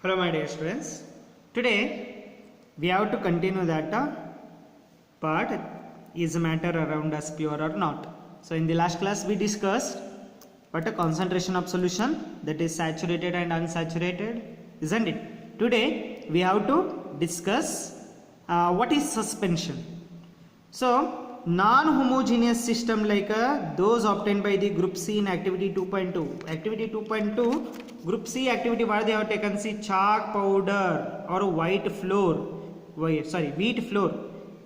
Hello my dear students, today we have to continue that part, is matter around us pure or not. So in the last class we discussed what a concentration of solution, that is saturated and unsaturated, isn't it? Today we have to discuss what is suspension. So non-homogeneous system like those obtained by the group C in activity 2.2. Activity 2.2 group C activity, what they have taken, see, chalk powder or wheat flour,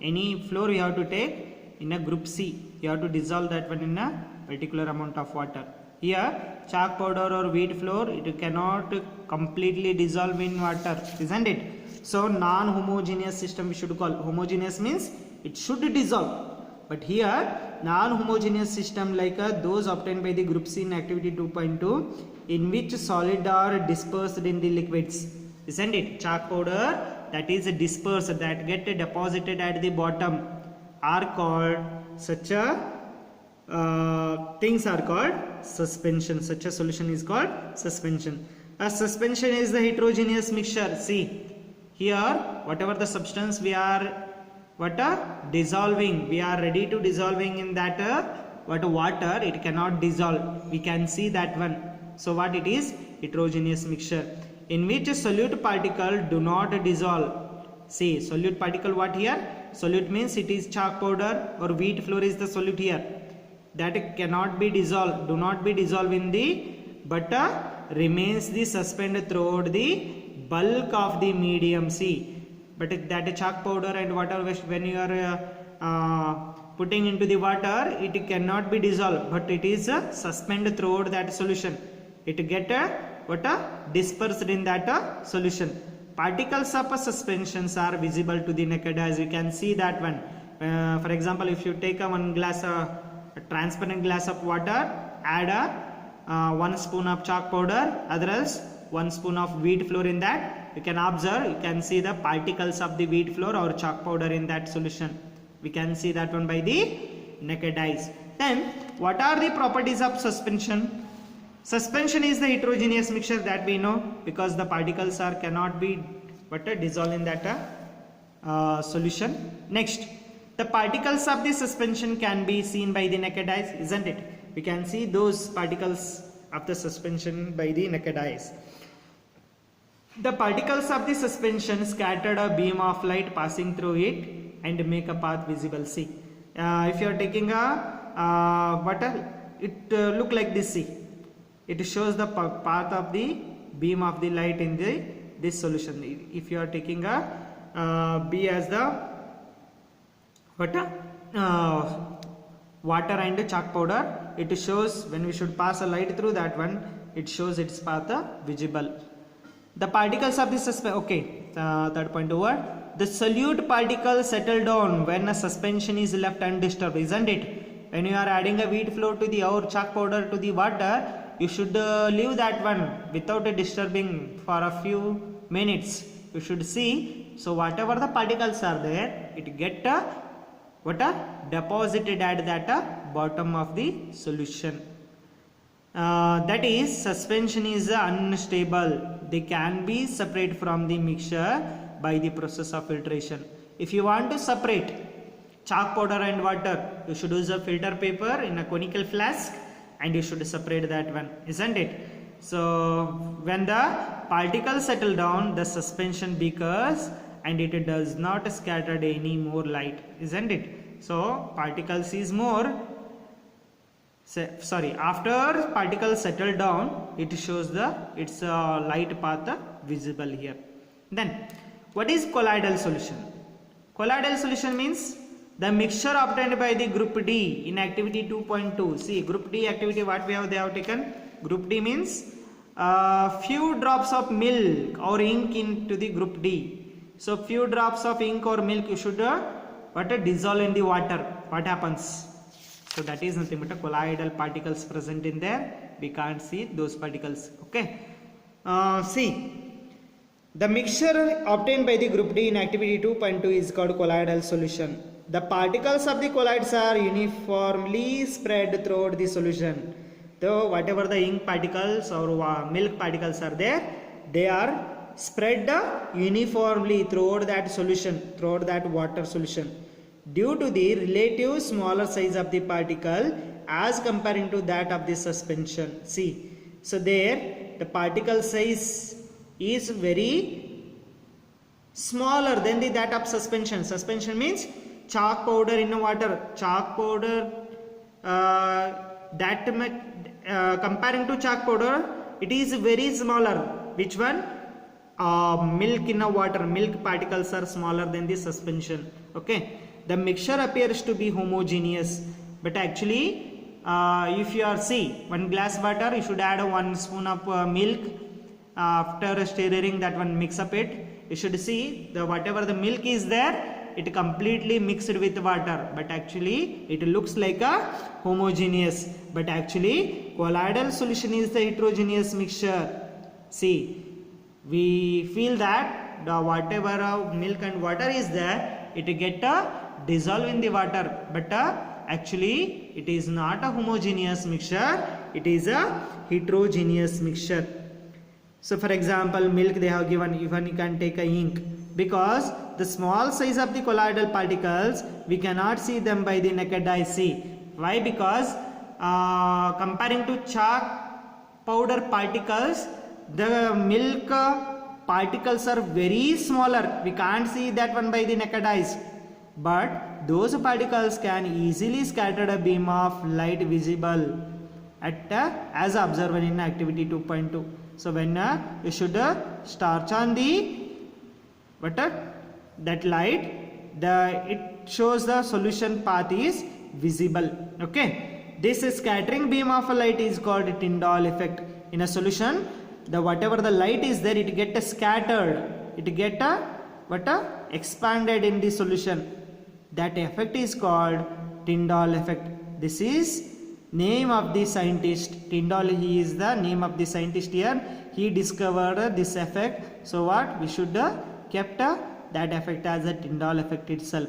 any flour you have to take in a group C, you have to dissolve that one in a particular amount of water. Here chalk powder or wheat flour, it cannot completely dissolve in water, isn't it? So non-homogeneous system we should call. Homogeneous means it should dissolve, but here non-homogeneous system like those obtained by the group C in activity 2.2, in which solid are dispersed in the liquids, isn't it? Chalk powder that is dispersed, that get deposited at the bottom, are called such a things are called suspension. Such a solution is called suspension. A suspension is the heterogeneous mixture. See here, whatever the substance we are dissolving, we are ready to dissolving in that water, it cannot dissolve, we can see that one. So what it is? Heterogeneous mixture in which a solute particle do not dissolve. See, solute particle, what here? Solute means it is chalk powder or wheat flour is the solute here, that cannot be dissolved, do not be dissolved in the, but remains the suspended throughout the bulk of the medium. See, but that chalk powder and water, when you are putting into the water, it cannot be dissolved, but it is suspended throughout that solution. It get dispersed in that solution. Particles of suspensions are visible to the naked eye, as you can see that one. For example, if you take one glass, a transparent glass of water, add 1 spoon of chalk powder, otherwise 1 spoon of wheat flour in that, you can observe, you can see the particles of the wheat flour or chalk powder in that solution. We can see that one by the naked eyes. Then what are the properties of suspension? Suspension is the heterogeneous mixture, that we know, because the particles are cannot be dissolved in that solution. Next, the particles of the suspension can be seen by the naked eyes, isn't it? We can see those particles of the suspension by the naked eyes. The particles of the suspension scattered a beam of light passing through it and make a path visible. See, if you are taking a water, it look like this. See, it shows the path of the beam of the light in this solution. If you are taking a B as the water and chalk powder, it shows when we should pass a light through that one, it shows its path visible. The particles of the suspension, okay, third point over. The solute particles settle down when a suspension is left undisturbed, isn't it? When you are adding a wheat flour to the or chalk powder to the water, you should leave that one without disturbing for a few minutes. You should see. So whatever the particles are there, it get deposited at that bottom of the solution. That is, suspension is unstable. They can be separated from the mixture by the process of filtration. If you want to separate chalk powder and water, you should use a filter paper in a conical flask and you should separate that one, isn't it? So when the particles settle down, the suspension becomes and it does not scatter any more light, isn't it? So particles is more, after particles settle down, it shows its light path visible here. Then what is colloidal solution? Colloidal solution means the mixture obtained by the group D in activity 2.2. See, group D activity, what they have taken? Group D means few drops of milk or ink into the group D. So few drops of ink or milk you should dissolve in the water. What happens? So that is nothing but a colloidal particles present in there. We can't see those particles. Okay. See, the mixture obtained by the group D in activity 2.2 is called colloidal solution. The particles of the colloids are uniformly spread throughout the solution. So whatever the ink particles or milk particles are there, they are spread uniformly throughout that solution, throughout that water solution, due to the relative smaller size of the particle as comparing to that of the suspension. See, so there the particle size is very smaller than that of suspension. Suspension means chalk powder in water. Chalk powder, comparing to chalk powder, it is very smaller. Which one? Milk in a water. Milk particles are smaller than the suspension. Okay. The mixture appears to be homogeneous, but actually, if you are see 1 glass water, you should add 1 spoon of milk. After stirring that one, mix up it. You should see the whatever the milk is there, it completely mixed with water, but actually it looks like a homogeneous, but actually colloidal solution is the heterogeneous mixture. See, we feel that the whatever milk and water is there, it get dissolve in the water, but actually it is not a homogeneous mixture, it is a heterogeneous mixture. So for example, milk they have given, even you can take a ink, because the small size of the colloidal particles, we cannot see them by the naked eye. See, why? Because comparing to chalk powder particles, the milk particles are very smaller. We can't see that one by the naked eyes. But those particles can easily scatter a beam of light visible at as observed in activity 2.2. So when you should torch on the that light, it shows the solution path is visible. Okay, this scattering beam of a light is called Tyndall effect. In a solution, the whatever the light is there, it get scattered, it get expanded in the solution. That effect is called Tyndall effect. This is name of the scientist. Tyndall, he is the name of the scientist here. He discovered this effect. So what? We should kept that effect as a Tyndall effect itself.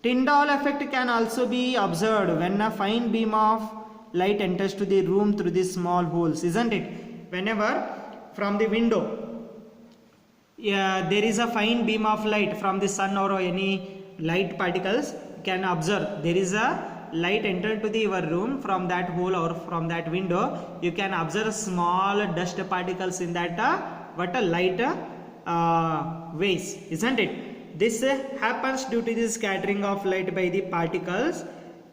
Tyndall effect can also be observed when a fine beam of light enters to the room through the small holes, isn't it? Whenever from the window, there is a fine beam of light from the sun or any light particles, can observe there is a light entered to the your room from that hole or from that window. You can observe small dust particles in that light waves, isn't it? This happens due to the scattering of light by the particles,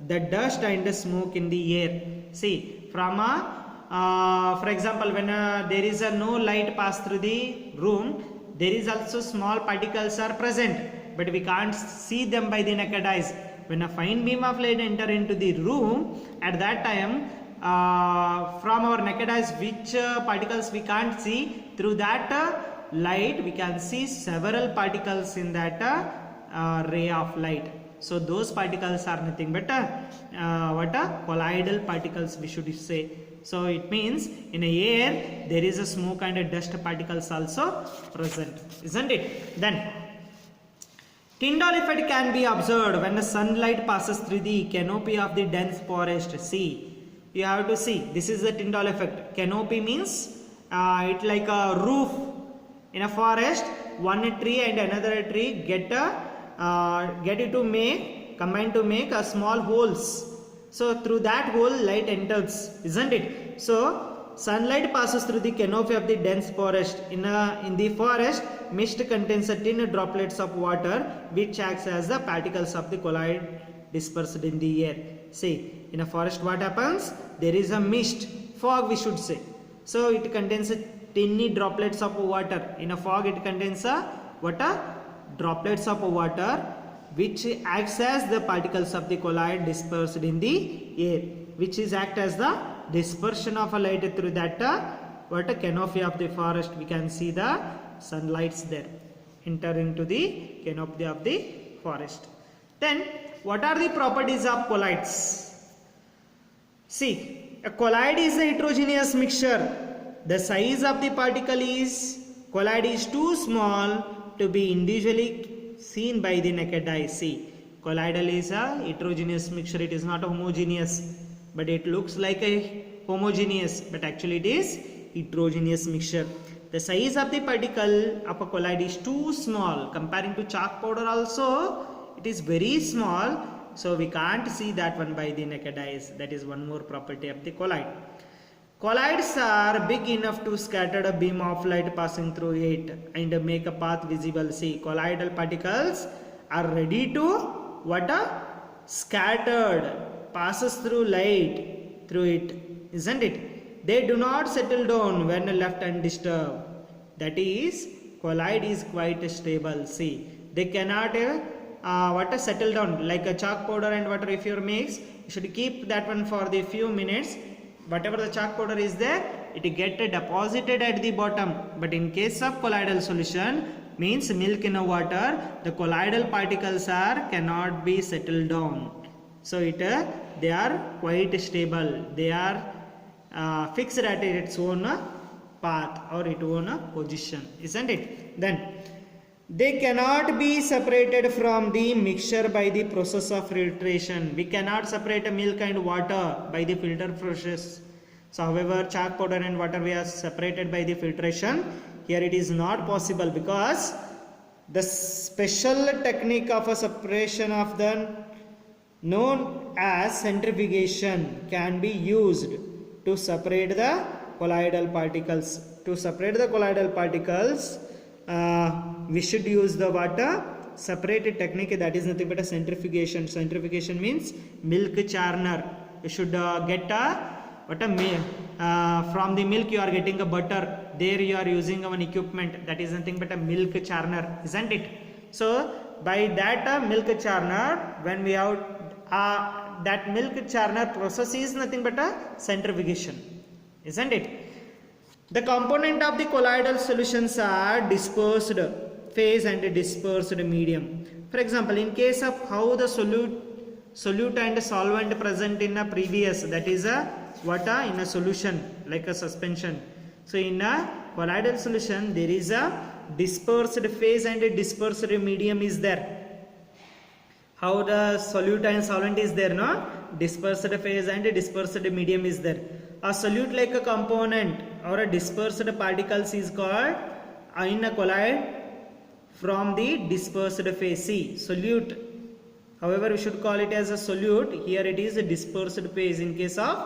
the dust and the smoke in the air. See, from for example, when there is no light pass through the room, there is also small particles are present, but we can't see them by the naked eyes. When a fine beam of light enter into the room, at that time from our naked eyes, which particles we can't see, through that light we can see several particles in that ray of light. So those particles are nothing but colloidal particles, we should say. So it means in a air there is a smoke and a dust particles also present, isn't it? Then Tyndall effect can be observed when the sunlight passes through the canopy of the dense forest. See, you have to see, this is the Tyndall effect. Canopy means it like a roof in a forest. One tree and another tree get it to make, combine to make a small holes. So through that hole light enters, isn't it? So sunlight passes through the canopy of the dense forest. In the forest, mist contains thin droplets of water which acts as the particles of the colloid dispersed in the air. See, in a forest what happens? There is a mist, fog we should say. So it contains tiny droplets of water. In a fog it contains droplets of water which acts as the particles of the colloid dispersed in the air, which is act as the dispersion of a light through that canopy of the forest. We can see the sunlights there enter into the canopy of the forest. Then what are the properties of colloids? See, a colloid is a heterogeneous mixture. The size of the particle colloid is too small to be individually seen by the naked eye. See, colloidal is a heterogeneous mixture. It is not a homogeneous, but it looks like a homogeneous, but actually it is heterogeneous mixture. The size of the particle of a colloid is too small. Comparing to chalk powder also, it is very small. So we can't see that one by the naked eyes. That is one more property of the colloid. Colloids are big enough to scatter a beam of light passing through it and make a path visible. See, colloidal particles are ready to what? Scattered, passes through light through it, isn't it? They do not settle down when left undisturbed. That is, colloid is quite stable. See, they cannot settle down like a chalk powder and water. If you mix, you should keep that one for the few minutes. Whatever the chalk powder is there, it get deposited at the bottom. But in case of colloidal solution, means milk in a water, the colloidal particles cannot be settled down. So they are quite stable. They are fixed at its own path or its own position, isn't it? Then they cannot be separated from the mixture by the process of filtration. We cannot separate milk and water by the filter process. So however, chalk powder and water we are separated by the filtration. Here it is not possible because the special technique of a separation of the known as centrifugation can be used to separate the colloidal particles. To separate the colloidal particles, we should use the water separated technique, that is nothing but a centrifugation. Centrifugation means milk churner. You should get from the milk you are getting a butter. There you are using one equipment, that is nothing but a milk churner, isn't it? So by that milk churner, when we have that milk churner process is nothing but a centrifugation, isn't it? The component of the colloidal solutions are dispersed phase and dispersed medium. For example, in case of how the solute and solvent present in a previous, that is a water in a solution like a suspension. So in a colloidal solution there is a dispersed phase and a dispersed medium is there. How the solute and solvent is there, no? Dispersed phase and a dispersed medium is there. A solute like a component or a dispersed particles is called in a colloid from the dispersed phase. See, solute, however we should call it as a solute. Here it is a dispersed phase in case of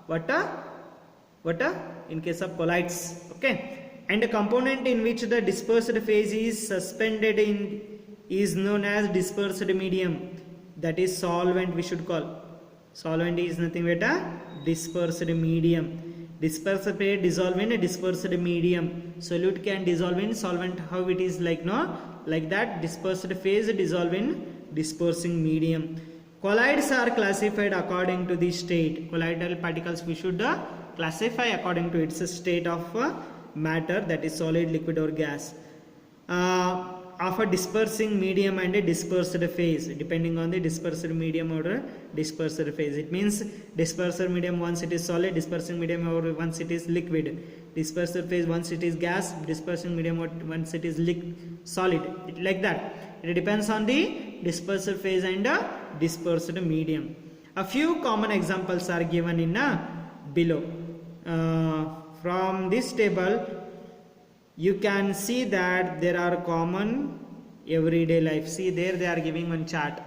water in case of colloids. Okay, and a component in which the dispersed phase is suspended in is known as dispersed medium, that is solvent we should call. Solvent is nothing but a dispersed medium. Dispersed phase dissolve in a dispersed medium. Solute can dissolve in solvent, how it is like, no? Like that, dispersed phase dissolve in dispersing medium. Colloids are classified according to the state. Colloidal particles we should classify according to its state of matter, that is solid, liquid or gas. Of a dispersing medium and a dispersed phase, depending on the dispersed medium or dispersed phase. It means dispersed medium once it is solid, dispersing medium or once it is liquid. Dispersed phase once it is gas, dispersing medium or once it is solid. Like that. It depends on the dispersed phase and dispersed medium. A few common examples are given in below. From this table, you can see that there are common everyday life. See, there they are giving one chart.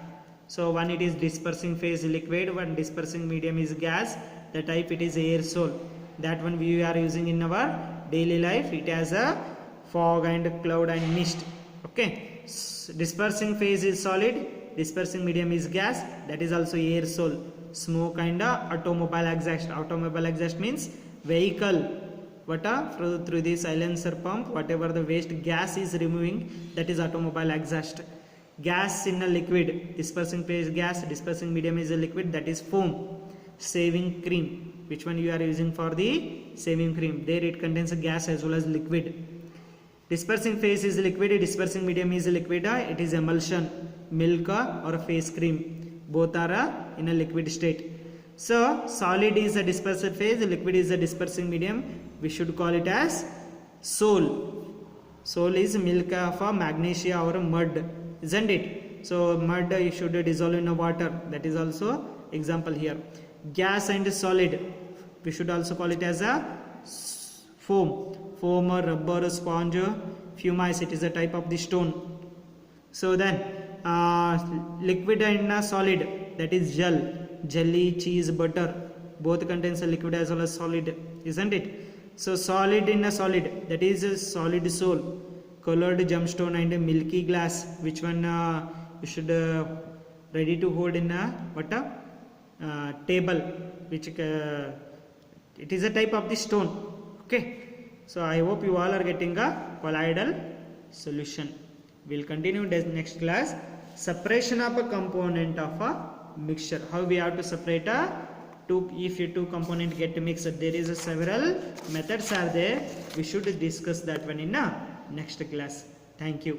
So one it is dispersing phase liquid, one dispersing medium is gas, the type it is aerosol. That one we are using in our daily life. It has a fog and cloud and mist. Okay, dispersing phase is solid, dispersing medium is gas, that is also aerosol. Smoke and automobile exhaust. Automobile exhaust means vehicle. Through the silencer pump, whatever the waste gas is removing, that is automobile exhaust. Gas in a liquid, dispersing phase gas, dispersing medium is a liquid, that is foam. Shaving cream, which one you are using for the shaving cream? There it contains a gas as well as liquid. Dispersing phase is liquid, dispersing medium is liquid, it is emulsion, milk or face cream. Both are in a liquid state. So solid is a dispersed phase, liquid is a dispersing medium. We should call it as sole. Sole is milk of a magnesia or a mud, isn't it? So mud you should dissolve in a water. That is also example here. Gas and solid, we should also call it as a foam. foam or rubber or sponge, pumice, it is a type of the stone. So then liquid and solid, that is gel, jelly, cheese, butter, both contains a liquid as well as solid, isn't it? So solid in a solid, that is a solid soul, colored gemstone and a milky glass. Which one you should ready to hold in a what a table, which it is a type of the stone. Okay, so I hope you all are getting a colloidal solution. We'll continue next class, separation of a component of a mixture. How we have to separate a if your two component get mixed. There is a several methods are there. We should discuss that one in a next class. Thank you.